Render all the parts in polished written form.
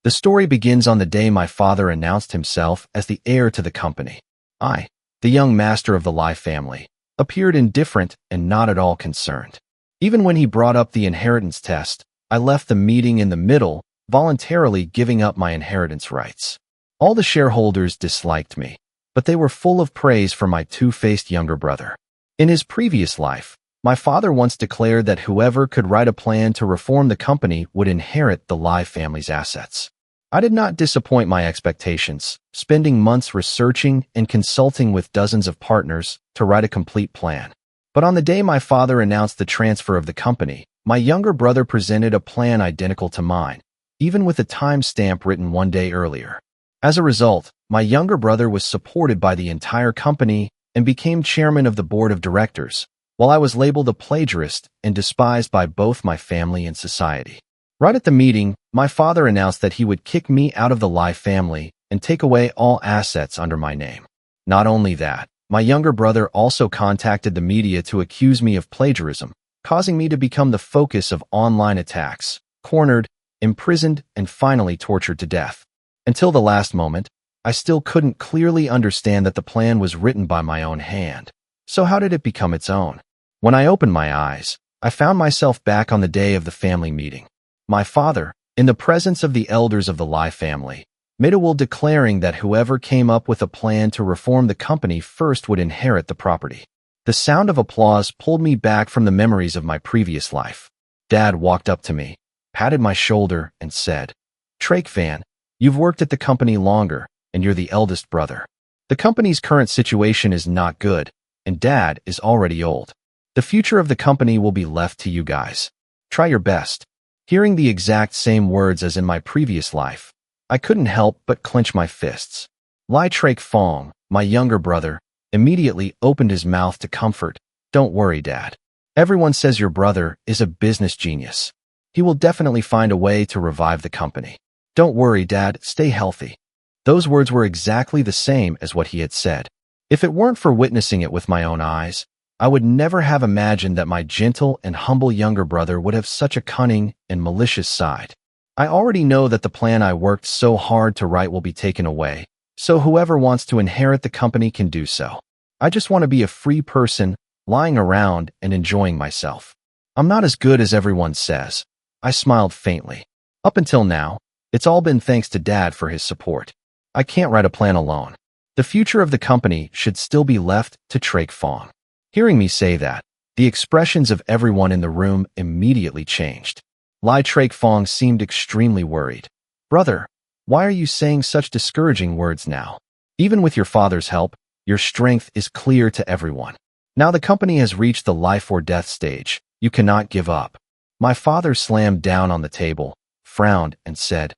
The story begins on the day my father announced himself as the heir to the company. I, the young master of the Lai family, appeared indifferent and not at all concerned. Even when he brought up the inheritance test, I left the meeting in the middle, voluntarily giving up my inheritance rights. All the shareholders disliked me, but they were full of praise for my two-faced younger brother. In his previous life, my father once declared that whoever could write a plan to reform the company would inherit the Lai family's assets. I did not disappoint my expectations, spending months researching and consulting with dozens of partners to write a complete plan. But on the day my father announced the transfer of the company, my younger brother presented a plan identical to mine, even with a timestamp written one day earlier. As a result, my younger brother was supported by the entire company and became chairman of the board of directors, while I was labeled a plagiarist and despised by both my family and society. Right at the meeting, my father announced that he would kick me out of the Lai family and take away all assets under my name. Not only that, my younger brother also contacted the media to accuse me of plagiarism, causing me to become the focus of online attacks, cornered, imprisoned, and finally tortured to death. Until the last moment, I still couldn't clearly understand that the plan was written by my own hand. So how did it become its own? When I opened my eyes, I found myself back on the day of the family meeting. My father, in the presence of the elders of the Lai family, made a will declaring that whoever came up with a plan to reform the company first would inherit the property. The sound of applause pulled me back from the memories of my previous life. Dad walked up to me, patted my shoulder, and said, "Fan, you've worked at the company longer, and you're the eldest brother. The company's current situation is not good, and Dad is already old. The future of the company will be left to you guys. Try your best." Hearing the exact same words as in my previous life, I couldn't help but clench my fists. Lai Fong, my younger brother, immediately opened his mouth to comfort. "Don't worry, Dad. Everyone says your brother is a business genius. He will definitely find a way to revive the company. Don't worry, Dad, stay healthy." Those words were exactly the same as what he had said. If it weren't for witnessing it with my own eyes, I would never have imagined that my gentle and humble younger brother would have such a cunning and malicious side. I already know that the plan I worked so hard to write will be taken away, so whoever wants to inherit the company can do so. I just want to be a free person, lying around and enjoying myself. I'm not as good as everyone says. I smiled faintly. Up until now, it's all been thanks to Dad for his support. I can't write a plan alone. The future of the company should still be left to Fong. Hearing me say that, the expressions of everyone in the room immediately changed. Lai Fong seemed extremely worried. "Brother, why are you saying such discouraging words now? Even with your father's help, your strength is clear to everyone. Now the company has reached the life or death stage. You cannot give up." My father slammed down on the table, frowned, and said,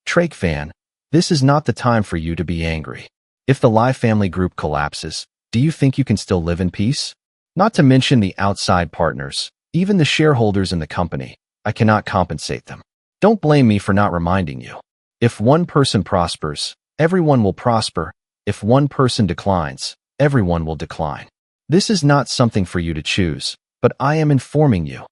"Fan, this is not the time for you to be angry. If the Lai family group collapses, do you think you can still live in peace? Not to mention the outside partners, even the shareholders in the company. I cannot compensate them. Don't blame me for not reminding you. If one person prospers, everyone will prosper. If one person declines, everyone will decline. This is not something for you to choose, but I am informing you.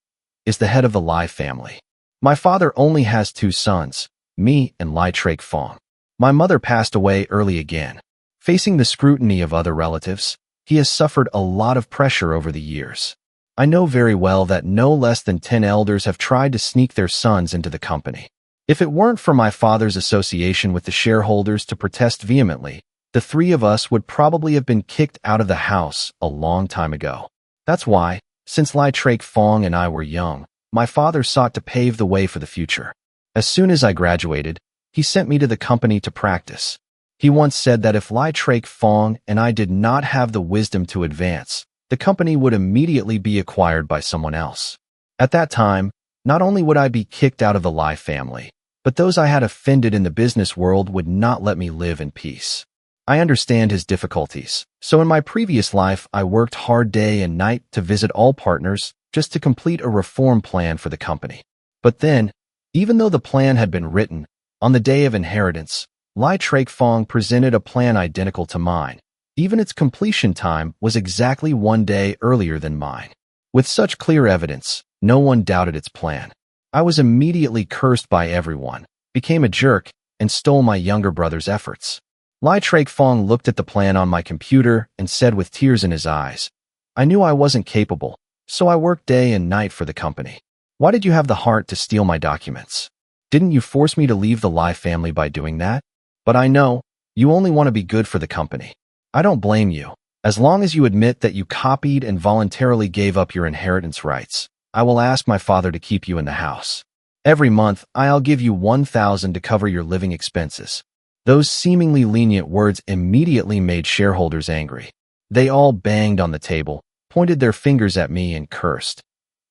Is the head of the Lai family. My father only has 2 sons, me and Lai Fong. My mother passed away early again. Facing the scrutiny of other relatives, he has suffered a lot of pressure over the years. I know very well that no less than 10 elders have tried to sneak their sons into the company. If it weren't for my father's association with the shareholders to protest vehemently, the 3 of us would probably have been kicked out of the house a long time ago. That's why, since Lai Fong and I were young, my father sought to pave the way for the future. As soon as I graduated, he sent me to the company to practice. He once said that if Lai Fong and I did not have the wisdom to advance, the company would immediately be acquired by someone else. At that time, not only would I be kicked out of the Lai family, but those I had offended in the business world would not let me live in peace. I understand his difficulties, so in my previous life I worked hard day and night to visit all partners just to complete a reform plan for the company. But then, even though the plan had been written, on the day of inheritance, Lai Fong presented a plan identical to mine. Even its completion time was exactly 1 day earlier than mine. With such clear evidence, no one doubted its plan. I was immediately cursed by everyone, became a jerk, and stole my younger brother's efforts. Lai Fong looked at the plan on my computer and said with tears in his eyes, "I knew I wasn't capable, so I worked day and night for the company. Why did you have the heart to steal my documents? Didn't you force me to leave the Lai family by doing that? But I know, you only want to be good for the company. I don't blame you. As long as you admit that you copied and voluntarily gave up your inheritance rights, I will ask my father to keep you in the house. Every month, I'll give you 1,000 to cover your living expenses." Those seemingly lenient words immediately made shareholders angry. They all banged on the table, pointed their fingers at me, and cursed.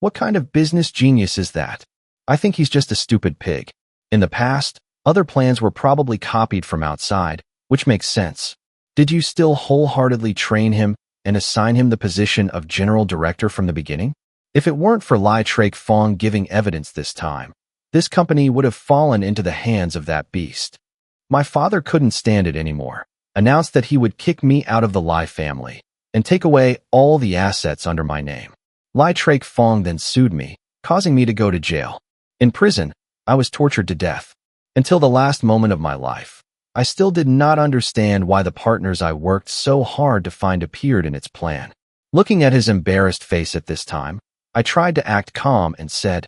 What kind of business genius is that? I think he's just a stupid pig. In the past, other plans were probably copied from outside, which makes sense. Did you still wholeheartedly train him and assign him the position of general director from the beginning? If it weren't for Lai Fong giving evidence this time, this company would have fallen into the hands of that beast. My father couldn't stand it anymore, announced that he would kick me out of the Lai family and take away all the assets under my name. Lai Fong then sued me, causing me to go to jail. In prison, I was tortured to death. Until the last moment of my life, I still did not understand why the partners I worked so hard to find appeared in its plan. Looking at his embarrassed face at this time, I tried to act calm and said,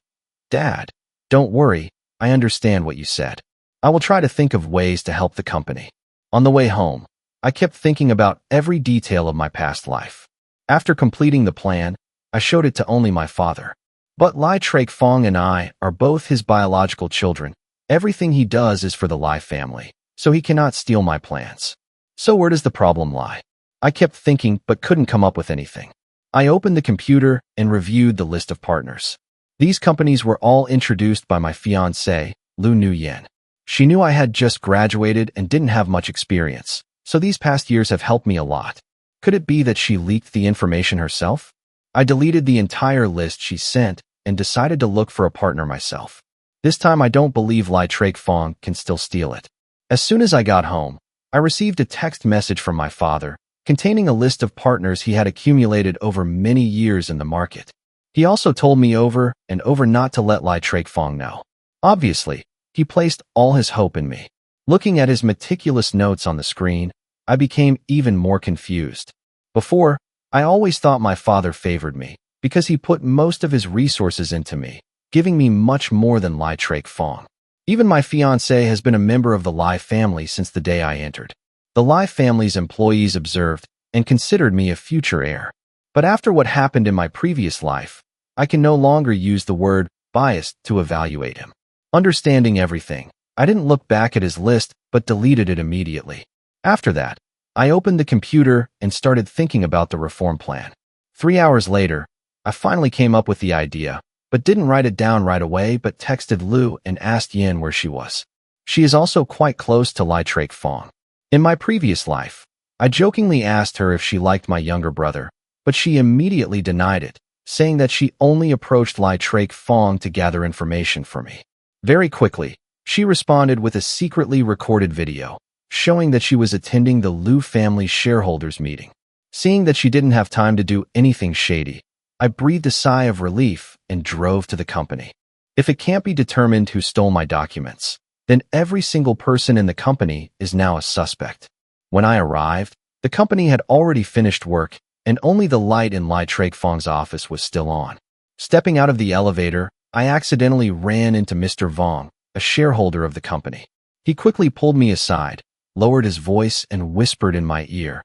"Dad, don't worry, I understand what you said. I will try to think of ways to help the company." On the way home, I kept thinking about every detail of my past life. After completing the plan, I showed it to only my father. But Lai Fong and I are both his biological children. Everything he does is for the Lai family, so he cannot steal my plans. So where does the problem lie? I kept thinking but couldn't come up with anything. I opened the computer and reviewed the list of partners. These companies were all introduced by my fiancée, Lu Nuyen. She knew I had just graduated and didn't have much experience, so these past years have helped me a lot. Could it be that she leaked the information herself? I deleted the entire list she sent and decided to look for a partner myself. This time I don't believe Lai Fong can still steal it. As soon as I got home, I received a text message from my father containing a list of partners he had accumulated over many years in the market. He also told me over and over not to let Lai Fong know. Obviously, he placed all his hope in me. Looking at his meticulous notes on the screen, I became even more confused. Before, I always thought my father favored me because he put most of his resources into me, giving me much more than Lai Fong. Even my fiancée has been a member of the Lai family since the day I entered. The Lai family's employees observed and considered me a future heir. But after what happened in my previous life, I can no longer use the word biased to evaluate him. Understanding everything, I didn't look back at his list but deleted it immediately. After that, I opened the computer and started thinking about the reform plan. 3 hours later, I finally came up with the idea, but didn't write it down right away but texted Lu and asked Yin where she was. She is also quite close to Lai Fong. In my previous life, I jokingly asked her if she liked my younger brother, but she immediately denied it, saying that she only approached Lai Fong to gather information for me. Very quickly, she responded with a secretly recorded video, showing that she was attending the Lu family shareholders meeting. Seeing that she didn't have time to do anything shady, I breathed a sigh of relief and drove to the company. If it can't be determined who stole my documents, then every single person in the company is now a suspect. When I arrived, the company had already finished work and only the light in Lai Fong's office was still on. Stepping out of the elevator, I accidentally ran into Mr. Vong, a shareholder of the company. He quickly pulled me aside, lowered his voice, and whispered in my ear,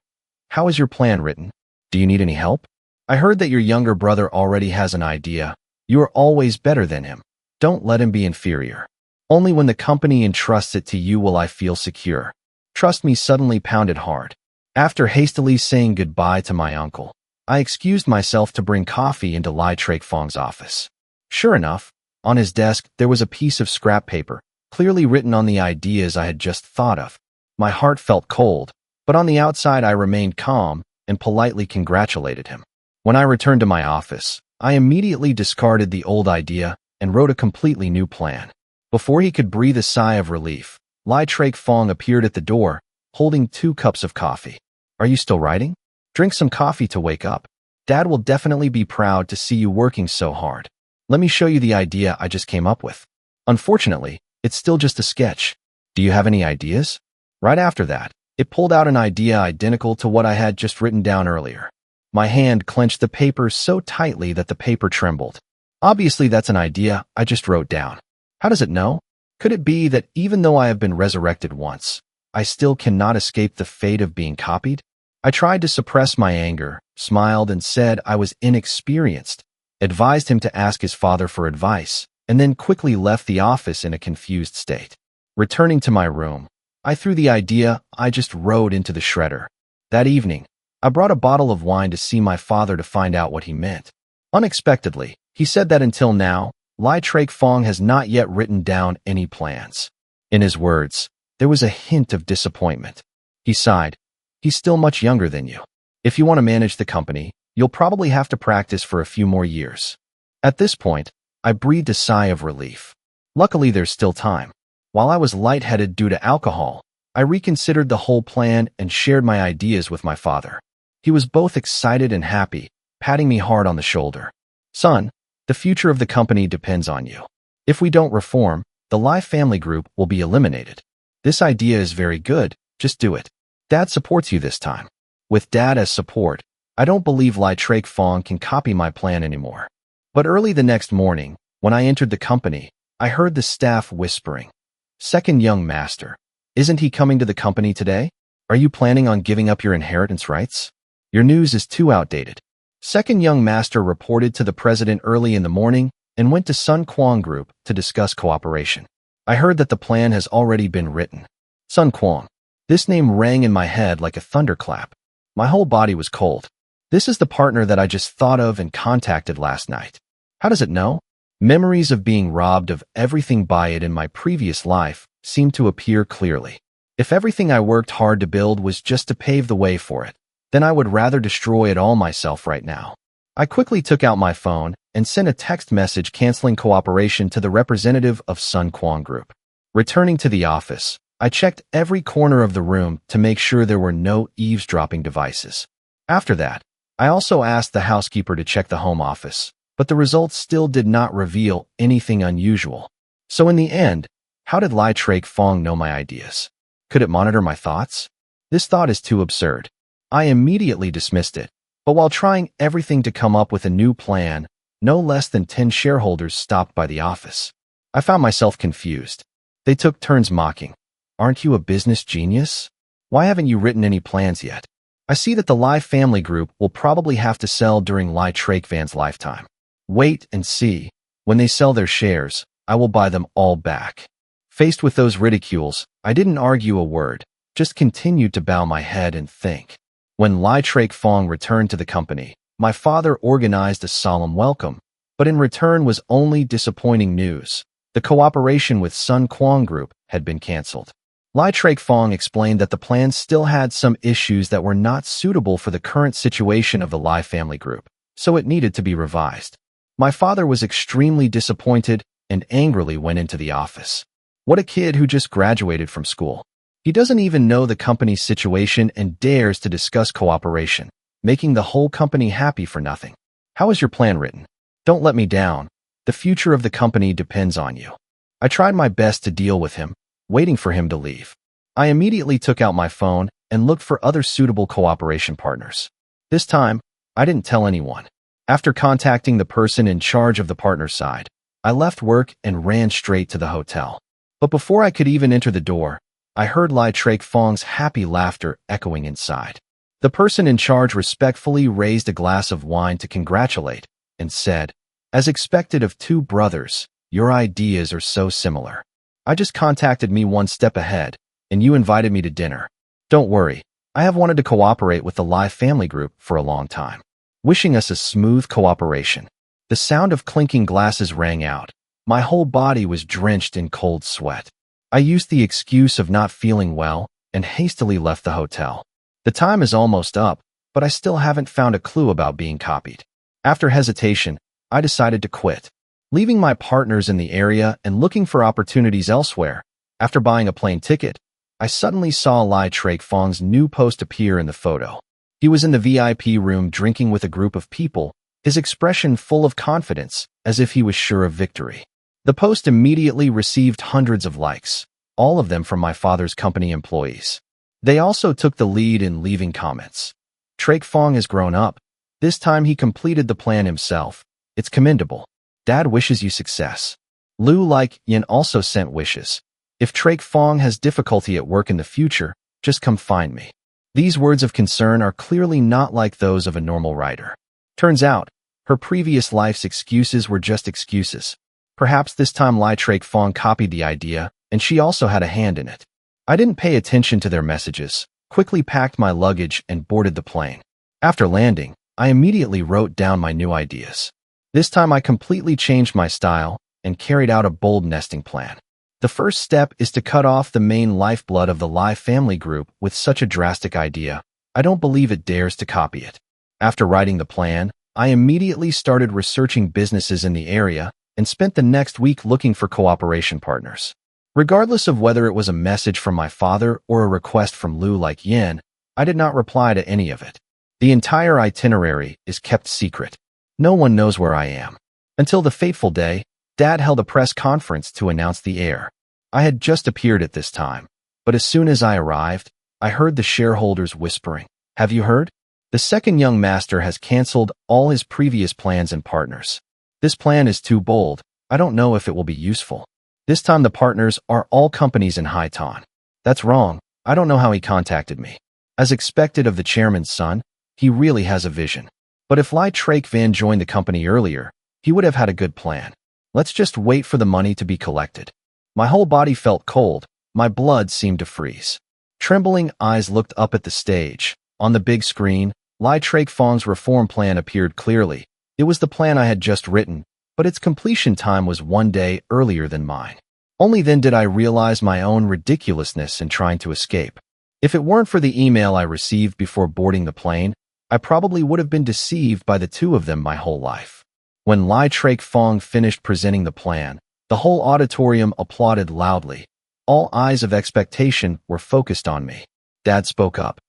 "How is your plan written? Do you need any help? I heard that your younger brother already has an idea. You are always better than him. Don't let him be inferior. Only when the company entrusts it to you will I feel secure." Trust me suddenly pounded hard. After hastily saying goodbye to my uncle, I excused myself to bring coffee into Lai Fong's office. Sure enough, on his desk there was a piece of scrap paper, clearly written on the ideas I had just thought of. My heart felt cold, but on the outside I remained calm and politely congratulated him. When I returned to my office, I immediately discarded the old idea and wrote a completely new plan. Before he could breathe a sigh of relief, Lai Fong appeared at the door, holding 2 cups of coffee. "Are you still writing? Drink some coffee to wake up. Dad will definitely be proud to see you working so hard. Let me show you the idea I just came up with. Unfortunately, it's still just a sketch. Do you have any ideas? Right after that, it pulled out an idea identical to what I had just written down earlier. My hand clenched the paper so tightly that the paper trembled. Obviously, that's an idea I just wrote down. How does it know? Could it be that even though I have been resurrected once, I still cannot escape the fate of being copied? I tried to suppress my anger, smiled and said I was inexperienced, advised him to ask his father for advice, and then quickly left the office in a confused state. Returning to my room, I threw the idea I just wrote into the shredder. That evening, I brought a bottle of wine to see my father to find out what he meant. Unexpectedly, he said that until now, Lai Trak Fong has not yet written down any plans. In his words, there was a hint of disappointment. He sighed. He's still much younger than you. If you want to manage the company, you'll probably have to practice for a few more years. At this point, I breathed a sigh of relief. Luckily, there's still time. While I was lightheaded due to alcohol, I reconsidered the whole plan and shared my ideas with my father. He was both excited and happy, patting me hard on the shoulder. Son, the future of the company depends on you. If we don't reform, the Lai family group will be eliminated. This idea is very good, just do it. Dad supports you this time. With Dad as support, I don't believe Lai Trak Fong can copy my plan anymore. But early the next morning, when I entered the company, I heard the staff whispering, "Second young master, isn't he coming to the company today? Are you planning on giving up your inheritance rights? Your news is too outdated." Second young master reported to the president early in the morning and went to Sun Quan Group to discuss cooperation. I heard that the plan has already been written. Sun Quan. This name rang in my head like a thunderclap. My whole body was cold. This is the partner that I just thought of and contacted last night. How does it know? Memories of being robbed of everything by it in my previous life seemed to appear clearly. If everything I worked hard to build was just to pave the way for it, then I would rather destroy it all myself right now. I quickly took out my phone and sent a text message canceling cooperation to the representative of Sun Quan Group. Returning to the office, I checked every corner of the room to make sure there were no eavesdropping devices. After that, I also asked the housekeeper to check the home office, but the results still did not reveal anything unusual. So in the end, how did Lai Trak Fong know my ideas? Could it monitor my thoughts? This thought is too absurd. I immediately dismissed it, but while trying everything to come up with a new plan, no less than 10 shareholders stopped by the office. I found myself confused. They took turns mocking. "Aren't you a business genius? Why haven't you written any plans yet? I see that the Lai family group will probably have to sell during Lai Trak Van's lifetime. Wait and see. When they sell their shares, I will buy them all back." Faced with those ridicules, I didn't argue a word, just continued to bow my head and think. When Lai Trak Fong returned to the company, my father organized a solemn welcome, but in return was only disappointing news. The cooperation with Sun Quan Group had been canceled. Lai Trak Fong explained that the plan still had some issues that were not suitable for the current situation of the Lai family group, so it needed to be revised. My father was extremely disappointed and angrily went into the office. What a kid who just graduated from school. He doesn't even know the company's situation and dares to discuss cooperation, making the whole company happy for nothing. How is your plan written? Don't let me down. The future of the company depends on you. I tried my best to deal with him, waiting for him to leave. I immediately took out my phone and looked for other suitable cooperation partners. This time, I didn't tell anyone. After contacting the person in charge of the partner side, I left work and ran straight to the hotel. But before I could even enter the door, I heard Lai Trak Fong's happy laughter echoing inside. The person in charge respectfully raised a glass of wine to congratulate and said, "As expected of two brothers, your ideas are so similar. I just contacted me one step ahead, and you invited me to dinner. Don't worry, I have wanted to cooperate with the Lai family group for a long time." Wishing us a smooth cooperation. The sound of clinking glasses rang out. My whole body was drenched in cold sweat. I used the excuse of not feeling well and hastily left the hotel. The time is almost up, but I still haven't found a clue about being copied. After hesitation, I decided to quit. Leaving my partners in the area and looking for opportunities elsewhere, after buying a plane ticket, I suddenly saw Lai Trak Fong's new post appear in the photo. He was in the VIP room drinking with a group of people, his expression full of confidence, as if he was sure of victory. The post immediately received hundreds of likes. all of them from my father's company employees. They also took the lead in leaving comments. Trake Fong has grown up. This time he completed the plan himself. It's commendable. Dad wishes you success. Lu Like Yin also sent wishes. If Trake Fong has difficulty at work in the future, just come find me. These words of concern are clearly not like those of a normal writer. Turns out, her previous life's excuses were just excuses. Perhaps this time Lai Trake Fong copied the idea, and she also had a hand in it. I didn't pay attention to their messages, quickly packed my luggage and boarded the plane. After landing, I immediately wrote down my new ideas. This time I completely changed my style and carried out a bold nesting plan. The first step is to cut off the main lifeblood of the Lai family group with such a drastic idea. I don't believe it dares to copy it. After writing the plan, I immediately started researching businesses in the area and spent the next week looking for cooperation partners. Regardless of whether it was a message from my father or a request from Lu Like Yin, I did not reply to any of it. The entire itinerary is kept secret. No one knows where I am. Until the fateful day, Dad held a press conference to announce the heir. I had just appeared at this time, but as soon as I arrived, I heard the shareholders whispering, "Have you heard? The second young master has canceled all his previous plans and partners. This plan is too bold. I don't know if it will be useful. This time the partners are all companies in Haitan." That's wrong. I don't know how he contacted me. As expected of the chairman's son, he really has a vision. But if Lai Trake Van joined the company earlier, he would have had a good plan. Let's just wait for the money to be collected. My whole body felt cold. My blood seemed to freeze. Trembling eyes looked up at the stage. On the big screen, Lai Trake Fong's reform plan appeared clearly. It was the plan I had just written, but its completion time was 1 day earlier than mine. Only then did I realize my own ridiculousness in trying to escape. If it weren't for the email I received before boarding the plane, I probably would have been deceived by the two of them my whole life. When Lai Trake Fong finished presenting the plan, the whole auditorium applauded loudly. All eyes of expectation were focused on me. Dad spoke up.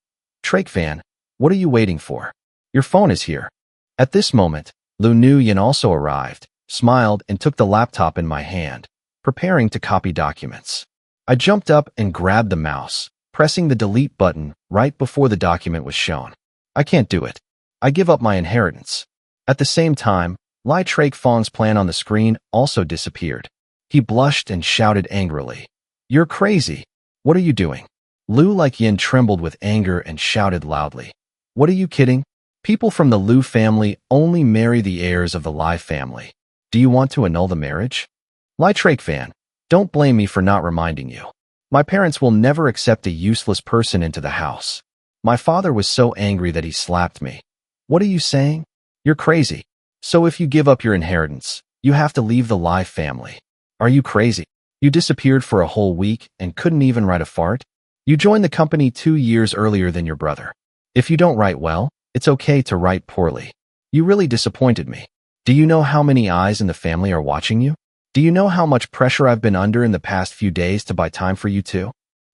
"Trake Fan, what are you waiting for? Your phone is here." At this moment, Lu Nuyen also arrived, smiled, and took the laptop in my hand, preparing to copy documents. I jumped up and grabbed the mouse, pressing the delete button right before the document was shown. I can't do it. I give up my inheritance. At the same time, Lai Trake Fong's plan on the screen also disappeared. He blushed and shouted angrily, "You're crazy. What are you doing?" Lu Like Yin trembled with anger and shouted loudly, "What are you kidding? People from the Lu family only marry the heirs of the Lai family. Do you want to annul the marriage?" Lai Trake Fan, don't blame me for not reminding you. My parents will never accept a useless person into the house. My father was so angry that he slapped me. What are you saying? You're crazy. So if you give up your inheritance, you have to leave the Lai family. Are you crazy? You disappeared for a whole week and couldn't even write a fart? You joined the company 2 years earlier than your brother. If you don't write well, it's okay to write poorly. You really disappointed me. Do you know how many eyes in the family are watching you? Do you know how much pressure I've been under in the past few days to buy time for you too?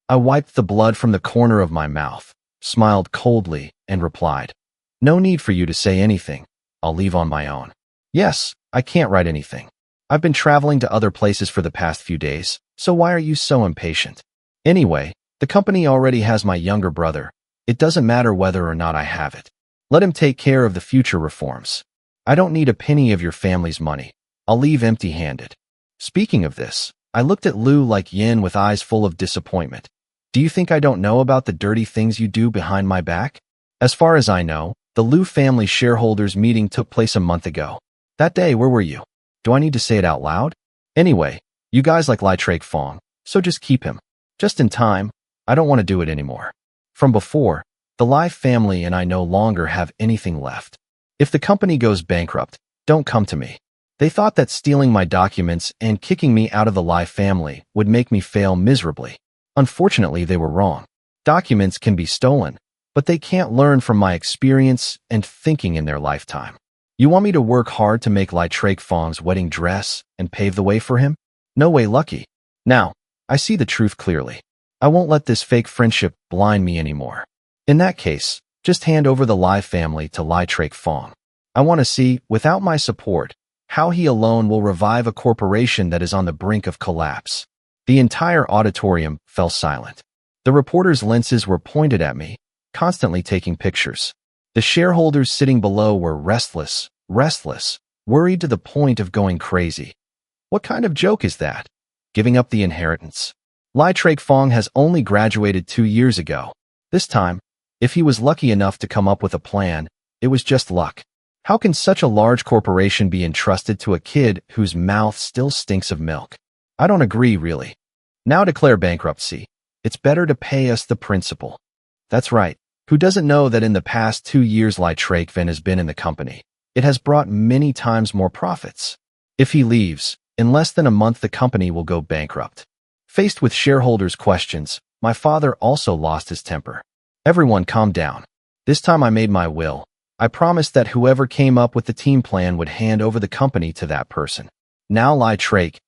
I wiped the blood from the corner of my mouth, smiled coldly, and replied, "No need for you to say anything. I'll leave on my own." "Yes, I can't write anything. I've been traveling to other places for the past few days, so why are you so impatient? Anyway, the company already has my younger brother. It doesn't matter whether or not I have it. Let him take care of the future reforms. I don't need a penny of your family's money. I'll leave empty-handed." Speaking of this, I looked at Lu Like Yin with eyes full of disappointment. "Do you think I don't know about the dirty things you do behind my back? As far as I know, the Lu family shareholders meeting took place a month ago. That day, where were you? Do I need to say it out loud? Anyway, you guys like Lai Trake Fong, so just keep him. Just in time, I don't want to do it anymore. From before, the Lai family and I no longer have anything left. If the company goes bankrupt, don't come to me." They thought that stealing my documents and kicking me out of the Lai family would make me fail miserably. Unfortunately, they were wrong. Documents can be stolen, but they can't learn from my experience and thinking in their lifetime. You want me to work hard to make Lai Trake Fong's wedding dress and pave the way for him? No way, Lucky. Now, I see the truth clearly. I won't let this fake friendship blind me anymore. In that case, just hand over the Lai family to Lai Trake Fong. I want to see, without my support, how he alone will revive a corporation that is on the brink of collapse. The entire auditorium fell silent. The reporters' lenses were pointed at me, constantly taking pictures. The shareholders sitting below were restless, worried to the point of going crazy. What kind of joke is that? Giving up the inheritance? Lai Fong has only graduated 2 years ago. This time, if he was lucky enough to come up with a plan, it was just luck. How can such a large corporation be entrusted to a kid whose mouth still stinks of milk? I don't agree, really. Now declare bankruptcy. It's better to pay us the principal. That's right. Who doesn't know that in the past 2 years Lai Van has been in the company? It has brought many times more profits. If he leaves, in less than a month the company will go bankrupt. Faced with shareholders' questions, my father also lost his temper. Everyone calm down. This time I made my will. I promised that whoever came up with the team plan would hand over the company to that person. Now Lai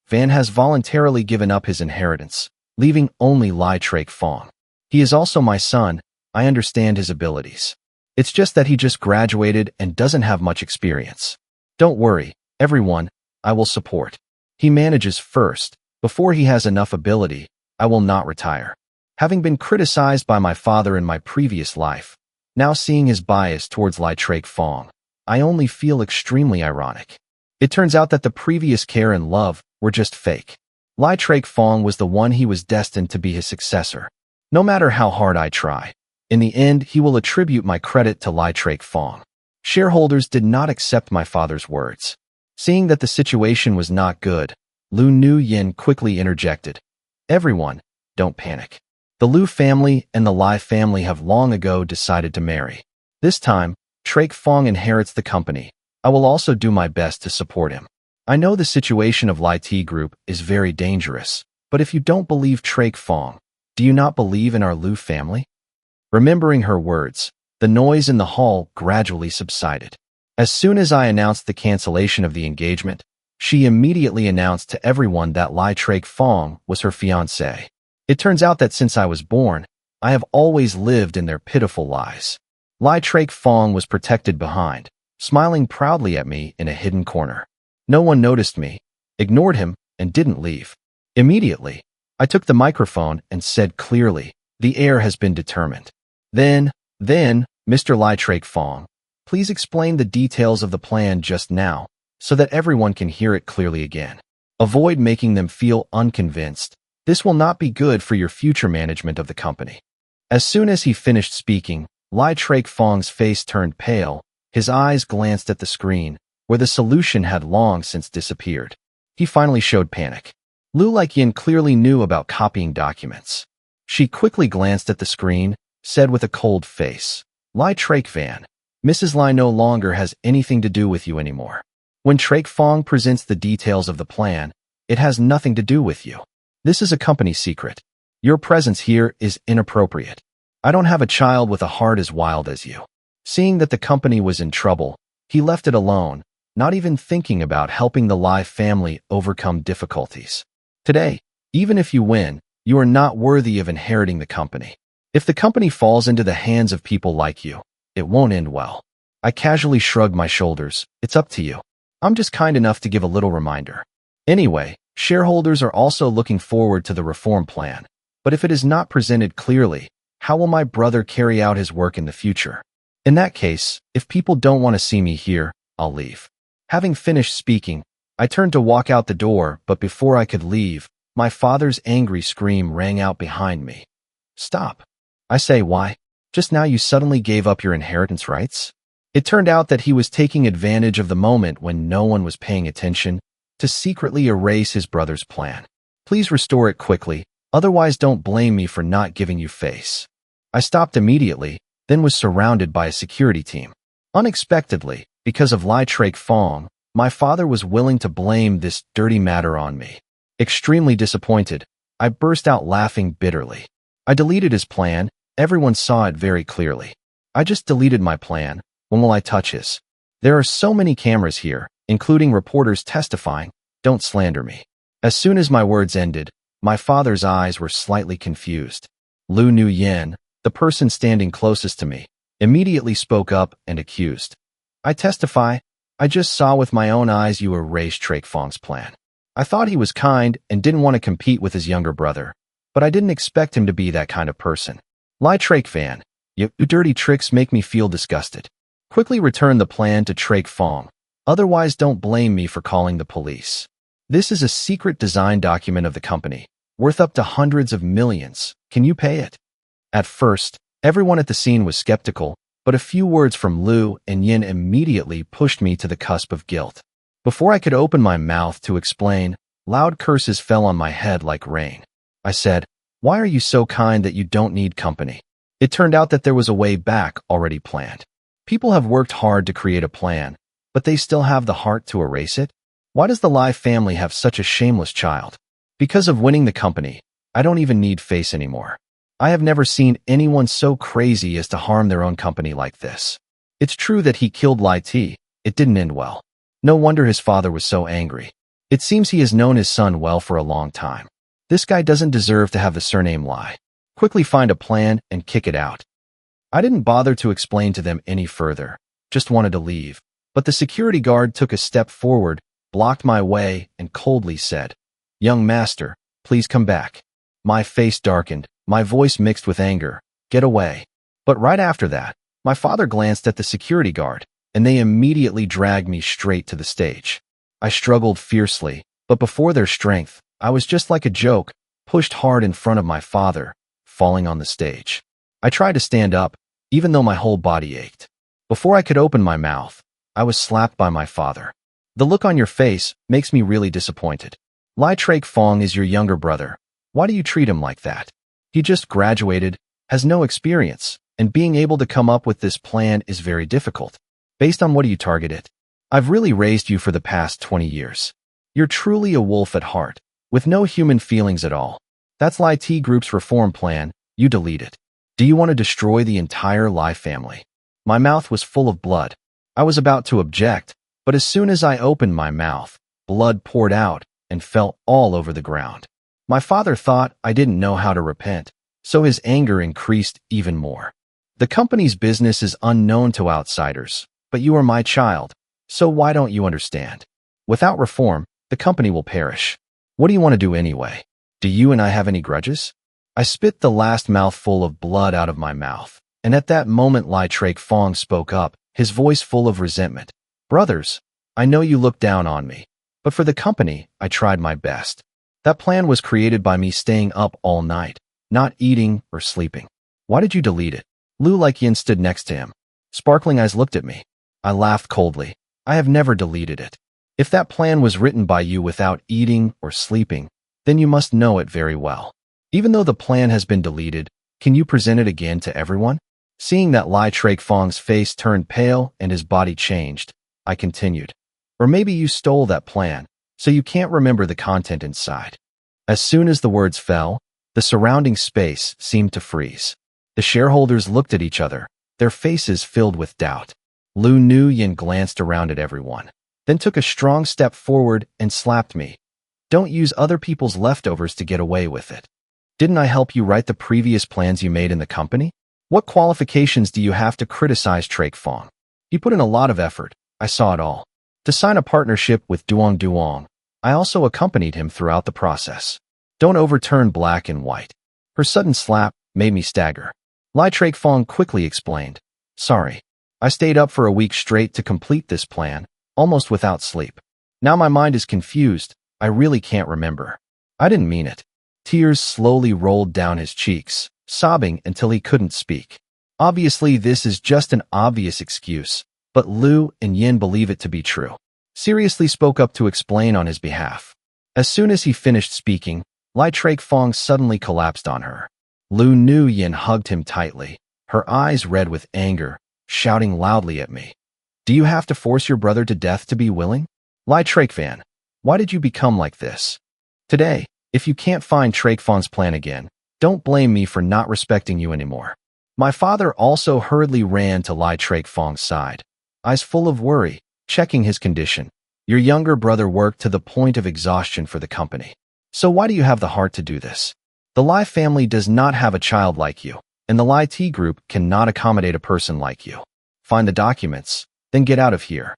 Van has voluntarily given up his inheritance, leaving only Lai Fong. He is also my son. I understand his abilities. It's just that he just graduated and doesn't have much experience. Don't worry, everyone, I will support. He manages first. Before he has enough ability, I will not retire. Having been criticized by my father in my previous life, now seeing his bias towards Lai Fong, I only feel extremely ironic. It turns out that the previous care and love were just fake. Lai Fong was the one he was destined to be his successor. No matter how hard I try, in the end, he will attribute my credit to Lai Fong. Shareholders did not accept my father's words. Seeing that the situation was not good, Lu Nu Yin quickly interjected. Everyone, don't panic. The Lu family and the Lai family have long ago decided to marry. This time, Fong inherits the company. I will also do my best to support him. I know the situation of Lai T Group is very dangerous, but if you don't believe Fong, do you not believe in our Lu family? Remembering her words, the noise in the hall gradually subsided. As soon as I announced the cancellation of the engagement, she immediately announced to everyone that Lai Fong was her fiancé. It turns out that since I was born, I have always lived in their pitiful lies. Lai Fong was protected behind, smiling proudly at me in a hidden corner. No one noticed me, ignored him, and didn't leave. Immediately, I took the microphone and said clearly, the heir has been determined. Then, Mr. Lai Fong, please explain the details of the plan just now, so that everyone can hear it clearly again. Avoid making them feel unconvinced. This will not be good for your future management of the company. As soon as he finished speaking, Lai Fong's face turned pale. His eyes glanced at the screen, where the solution had long since disappeared. He finally showed panic. Lu Yin clearly knew about copying documents. She quickly glanced at the screen, said with a cold face, Lai Van, Mrs. Lai no longer has anything to do with you anymore. When Fong presents the details of the plan, it has nothing to do with you. This is a company secret. Your presence here is inappropriate. I don't have a child with a heart as wild as you. Seeing that the company was in trouble, he left it alone, not even thinking about helping the Lai family overcome difficulties. Today, even if you win, you are not worthy of inheriting the company. If the company falls into the hands of people like you, it won't end well. I casually shrugged my shoulders. It's up to you. I'm just kind enough to give a little reminder. Anyway, shareholders are also looking forward to the reform plan. But if it is not presented clearly, how will my brother carry out his work in the future? In that case, if people don't want to see me here, I'll leave. Having finished speaking, I turned to walk out the door, but before I could leave, my father's angry scream rang out behind me. Stop. I say, why? Just now you suddenly gave up your inheritance rights? It turned out that he was taking advantage of the moment when no one was paying attention to secretly erase his brother's plan. Please restore it quickly, otherwise don't blame me for not giving you face. I stopped immediately, then was surrounded by a security team. Unexpectedly, because of Lai Fong, my father was willing to blame this dirty matter on me. Extremely disappointed, I burst out laughing bitterly. I deleted his plan. Everyone saw it very clearly. I just deleted my plan. When will I touch his? There are so many cameras here, including reporters testifying. Don't slander me. As soon as my words ended, my father's eyes were slightly confused. Lu Nu Yin, the person standing closest to me, immediately spoke up and accused. I testify. I just saw with my own eyes you erased Fong's plan. I thought he was kind and didn't want to compete with his younger brother, but I didn't expect him to be that kind of person. Lie Trake Fan, your dirty tricks make me feel disgusted. Quickly return the plan to Trake Fong. Otherwise, don't blame me for calling the police. This is a secret design document of the company, worth up to hundreds of millions. Can you pay it? At first, everyone at the scene was skeptical, but a few words from Lu and Yin immediately pushed me to the cusp of guilt. Before I could open my mouth to explain, loud curses fell on my head like rain. I said, "Why are you so kind that you don't need company?" It turned out that there was a way back already planned. People have worked hard to create a plan, but they still have the heart to erase it? Why does the Lai family have such a shameless child? Because of winning the company, I don't even need face anymore. I have never seen anyone so crazy as to harm their own company like this. It's true that he killed Lai T. It didn't end well. No wonder his father was so angry. It seems he has known his son well for a long time. This guy doesn't deserve to have the surname Lai. Quickly find a plan and kick it out. I didn't bother to explain to them any further, just wanted to leave. But the security guard took a step forward, blocked my way, and coldly said, "Young master, please come back." My face darkened, my voice mixed with anger. "Get away." But right after that, my father glanced at the security guard, and they immediately dragged me straight to the stage. I struggled fiercely, but before their strength, I was just like a joke, pushed hard in front of my father, falling on the stage. I tried to stand up, even though my whole body ached. Before I could open my mouth, I was slapped by my father. The look on your face makes me really disappointed. Lai Trake Fong is your younger brother. Why do you treat him like that? He just graduated, has no experience, and being able to come up with this plan is very difficult. Based on what do you target it? I've really raised you for the past 20 years. You're truly a wolf at heart, with no human feelings at all. That's Lai T Group's reform plan. You delete it. Do you want to destroy the entire Lai family? My mouth was full of blood. I was about to object, but as soon as I opened my mouth, blood poured out and fell all over the ground. My father thought I didn't know how to repent, so his anger increased even more. The company's business is unknown to outsiders, but you are my child, so why don't you understand? Without reform, the company will perish. What do you want to do anyway? Do you and I have any grudges? I spit the last mouthful of blood out of my mouth, and at that moment Lai Trake Fong spoke up, his voice full of resentment. "Brothers, I know you look down on me, but for the company, I tried my best. That plan was created by me staying up all night, not eating or sleeping. Why did you delete it?" Lu Like Yin stood next to him. Sparkling eyes looked at me. I laughed coldly. I have never deleted it. If that plan was written by you without eating or sleeping, then you must know it very well. Even though the plan has been deleted, can you present it again to everyone? Seeing that Lai Trake Fong's face turned pale and his body changed, I continued. Or maybe you stole that plan, so you can't remember the content inside. As soon as the words fell, the surrounding space seemed to freeze. The shareholders looked at each other, their faces filled with doubt. Lu Nuyen glanced around at everyone, then took a strong step forward and slapped me. "Don't use other people's leftovers to get away with it. Didn't I help you write the previous plans you made in the company? What qualifications do you have to criticize Trake Fong? He put in a lot of effort. I saw it all. To sign a partnership with Duong Duong, I also accompanied him throughout the process. Don't overturn black and white." Her sudden slap made me stagger. Lai Trake Fong quickly explained, "Sorry. I stayed up for a week straight to complete this plan, almost without sleep. Now my mind is confused. I really can't remember. I didn't mean it." Tears slowly rolled down his cheeks, sobbing until he couldn't speak. Obviously, this is just an obvious excuse, but Lu and Yin believe it to be true. Seriously spoke up to explain on his behalf. As soon as he finished speaking, Lai Trake Fong suddenly collapsed on her. Lu Nuyen hugged him tightly, her eyes red with anger, shouting loudly at me. "Do you have to force your brother to death to be willing? Lai Trake Fan, why did you become like this? Today, if you can't find Trake Fong's plan again, don't blame me for not respecting you anymore." My father also hurriedly ran to Lai Trake Fong's side, eyes full of worry, checking his condition. "Your younger brother worked to the point of exhaustion for the company. So why do you have the heart to do this? The Lai family does not have a child like you, and the Lai T Group cannot accommodate a person like you. Find the documents, then get out of here."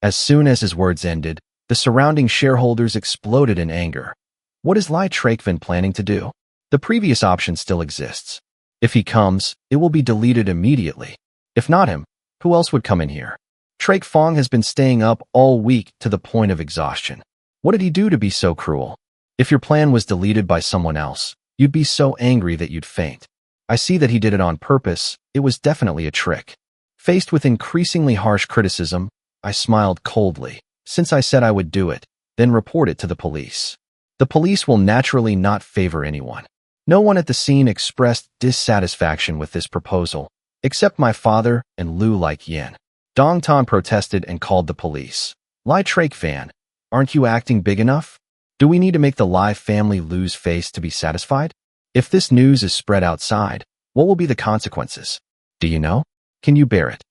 As soon as his words ended, The surrounding shareholders exploded in anger. What is Lai Trakvan planning to do? The previous option still exists. If he comes, it will be deleted immediately. If not him, who else would come in here? Trak Fong has been staying up all week to the point of exhaustion. What did he do to be so cruel? If your plan was deleted by someone else, you'd be so angry that you'd faint. I see that he did it on purpose. It was definitely a trick. Faced with increasingly harsh criticism, I smiled coldly, since I said I would do it, then report it to the police. The police will naturally not favor anyone. No one at the scene expressed dissatisfaction with this proposal, except my father and Lu Like-yin. Dong Tan protested and called the police. Lai Trakvan, aren't you acting big enough? Do we need to make the Lai family lose face to be satisfied? If this news is spread outside, what will be the consequences? Do you know? Can you bear it?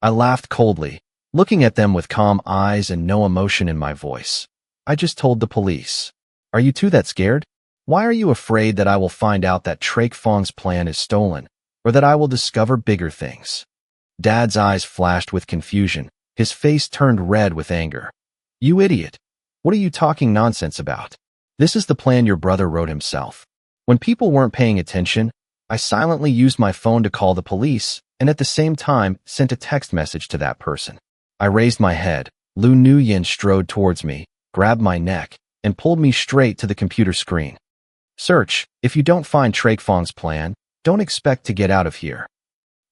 I laughed coldly, looking at them with calm eyes and no emotion in my voice. I just told the police. Are you two that scared? Why are you afraid that I will find out that Trak Fong's plan is stolen, or that I will discover bigger things? Dad's eyes flashed with confusion. His face turned red with anger. You idiot! What are you talking nonsense about? This is the plan your brother wrote himself. When people weren't paying attention, I silently used my phone to call the police and at the same time sent a text message to that person. I raised my head. Lu Nuyen strode towards me, grabbed my neck, and pulled me straight to the computer screen. Search. If you don't find Trak Fong's plan, don't expect to get out of here.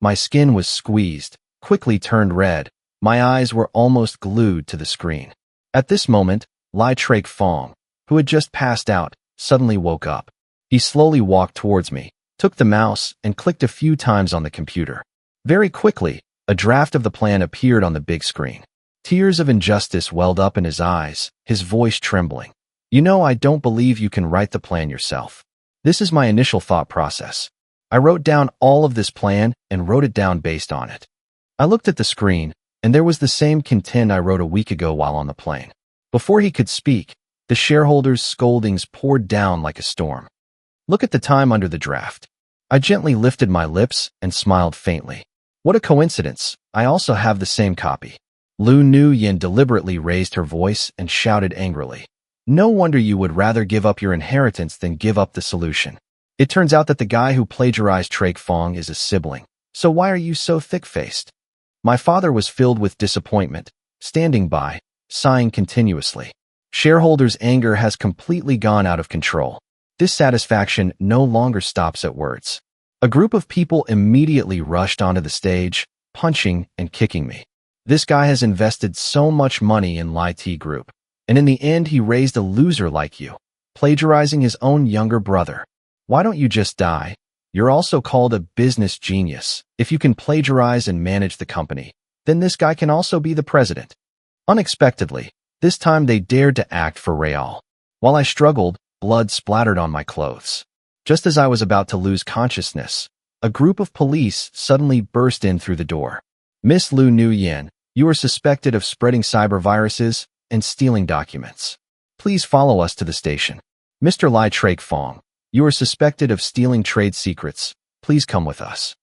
My skin was squeezed, quickly turned red. My eyes were almost glued to the screen. At this moment, Lai Trak Fong, who had just passed out, suddenly woke up. He slowly walked towards me, took the mouse, and clicked a few times on the computer. Very quickly, a draft of the plan appeared on the big screen. Tears of injustice welled up in his eyes, his voice trembling. You know, I don't believe you can write the plan yourself. This is my initial thought process. I wrote down all of this plan and wrote it down based on it. I looked at the screen, and there was the same content I wrote a week ago while on the plane. Before he could speak, the shareholders' scoldings poured down like a storm. Look at the time under the draft. I gently lifted my lips and smiled faintly. What a coincidence, I also have the same copy. Lu Nuyen deliberately raised her voice and shouted angrily. No wonder you would rather give up your inheritance than give up the solution. It turns out that the guy who plagiarized Trak Fong is a sibling. So why are you so thick-faced? My father was filled with disappointment, standing by, sighing continuously. Shareholders' anger has completely gone out of control. Dissatisfaction no longer stops at words. A group of people immediately rushed onto the stage, punching and kicking me. This guy has invested so much money in Lai T Group, and in the end he raised a loser like you, plagiarizing his own younger brother. Why don't you just die? You're also called a business genius. If you can plagiarize and manage the company, then this guy can also be the president. Unexpectedly, this time they dared to act for Real. While I struggled, blood splattered on my clothes. Just as I was about to lose consciousness, a group of police suddenly burst in through the door. Miss Lu Nuyen, you are suspected of spreading cyber viruses and stealing documents. Please follow us to the station. Mr. Lai Trak Fong, you are suspected of stealing trade secrets. Please come with us.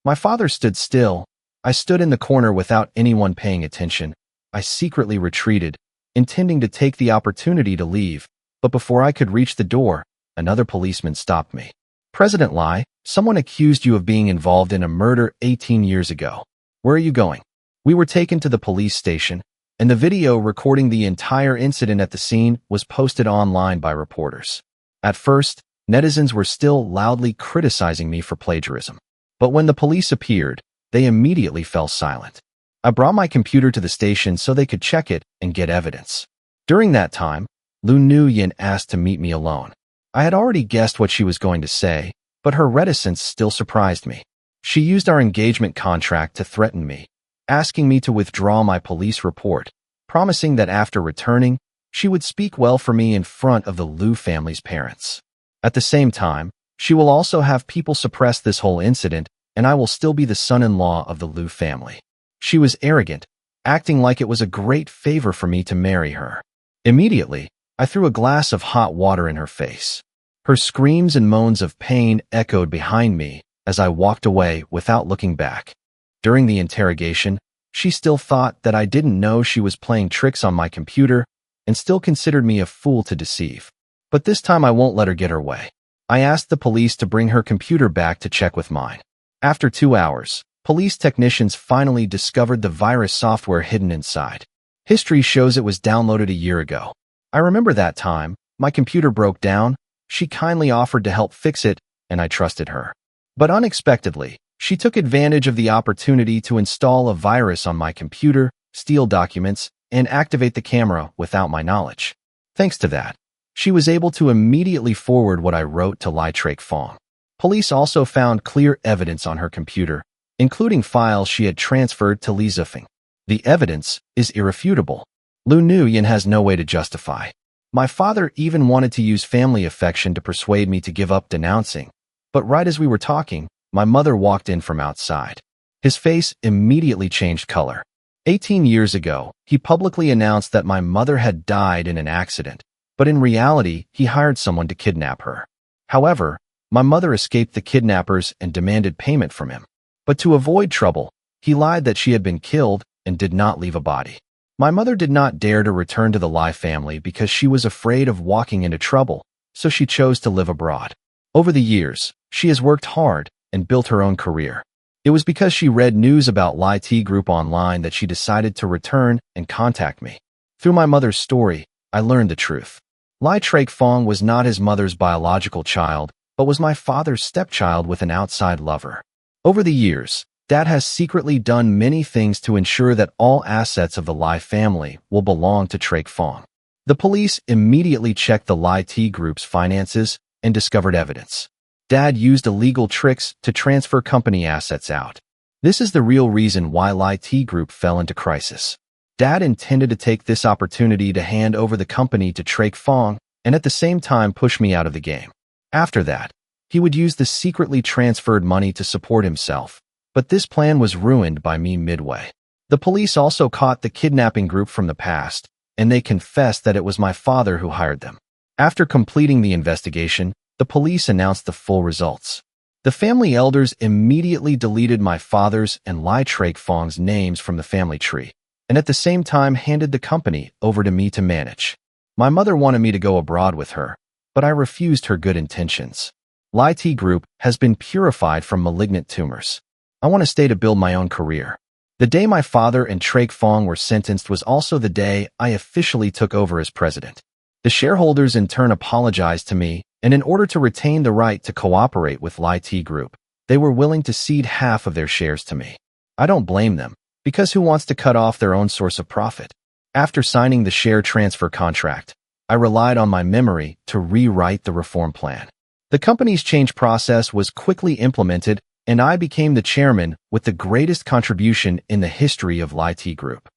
My father stood still. I stood in the corner without anyone paying attention. I secretly retreated, intending to take the opportunity to leave, but before I could reach the door, another policeman stopped me. President Lai, someone accused you of being involved in a murder 18 years ago. Where are you going? We were taken to the police station, and the video recording the entire incident at the scene was posted online by reporters. At first, netizens were still loudly criticizing me for plagiarism. But when the police appeared, they immediately fell silent. I brought my computer to the station so they could check it and get evidence. During that time, Lu Nuyen asked to meet me alone. I had already guessed what she was going to say, but her reticence still surprised me. She used our engagement contract to threaten me, asking me to withdraw my police report, promising that after returning, she would speak well for me in front of the Lu family's parents. At the same time, she will also have people suppress this whole incident, and I will still be the son-in-law of the Lu family. She was arrogant, acting like it was a great favor for me to marry her. Immediately, I threw a glass of hot water in her face. Her screams and moans of pain echoed behind me as I walked away without looking back. During the interrogation, she still thought that I didn't know she was playing tricks on my computer and still considered me a fool to deceive. But this time I won't let her get her way. I asked the police to bring her computer back to check with mine. After 2 hours, police technicians finally discovered the virus software hidden inside. History shows it was downloaded a year ago. I remember that time. My computer broke down. She kindly offered to help fix it, and I trusted her. But unexpectedly, she took advantage of the opportunity to install a virus on my computer, steal documents, and activate the camera without my knowledge. Thanks to that, she was able to immediately forward what I wrote to Lai Fong. Police also found clear evidence on her computer, including files she had transferred to Li Zifeng. The evidence is irrefutable. Lu Nuyen has no way to justify. My father even wanted to use family affection to persuade me to give up denouncing. But right as we were talking, my mother walked in from outside. His face immediately changed color. 18 years ago, he publicly announced that my mother had died in an accident, but in reality, he hired someone to kidnap her. However, my mother escaped the kidnappers and demanded payment from him. But to avoid trouble, he lied that she had been killed and did not leave a body. My mother did not dare to return to the Lai family because she was afraid of walking into trouble, so she chose to live abroad. Over the years, she has worked hard and built her own career. It was because she read news about Lai T Group online that she decided to return and contact me. Through my mother's story, I learned the truth. Lai Fong was not his mother's biological child, but was my father's stepchild with an outside lover. Over the years, Dad has secretly done many things to ensure that all assets of the Lai family will belong to Traik Fong. The police immediately checked the Lai T Group's finances and discovered evidence. Dad used illegal tricks to transfer company assets out. This is the real reason why Lai T Group fell into crisis. Dad intended to take this opportunity to hand over the company to Traik Fong and at the same time push me out of the game. After that, he would use the secretly transferred money to support himself. But this plan was ruined by me midway. The police also caught the kidnapping group from the past, and they confessed that it was my father who hired them. After completing the investigation, the police announced the full results. The family elders immediately deleted my father's and Lai Fong's names from the family tree, and at the same time handed the company over to me to manage. My mother wanted me to go abroad with her, but I refused her good intentions. Lai T Group has been purified from malignant tumors. I want to stay to build my own career. The day my father and Traik Fong were sentenced was also the day I officially took over as president. The shareholders in turn apologized to me, and in order to retain the right to cooperate with Lai T Group, they were willing to cede half of their shares to me. I don't blame them, because who wants to cut off their own source of profit? After signing the share transfer contract, I relied on my memory to rewrite the reform plan. The company's change process was quickly implemented, and I became the chairman with the greatest contribution in the history of Lai T Group.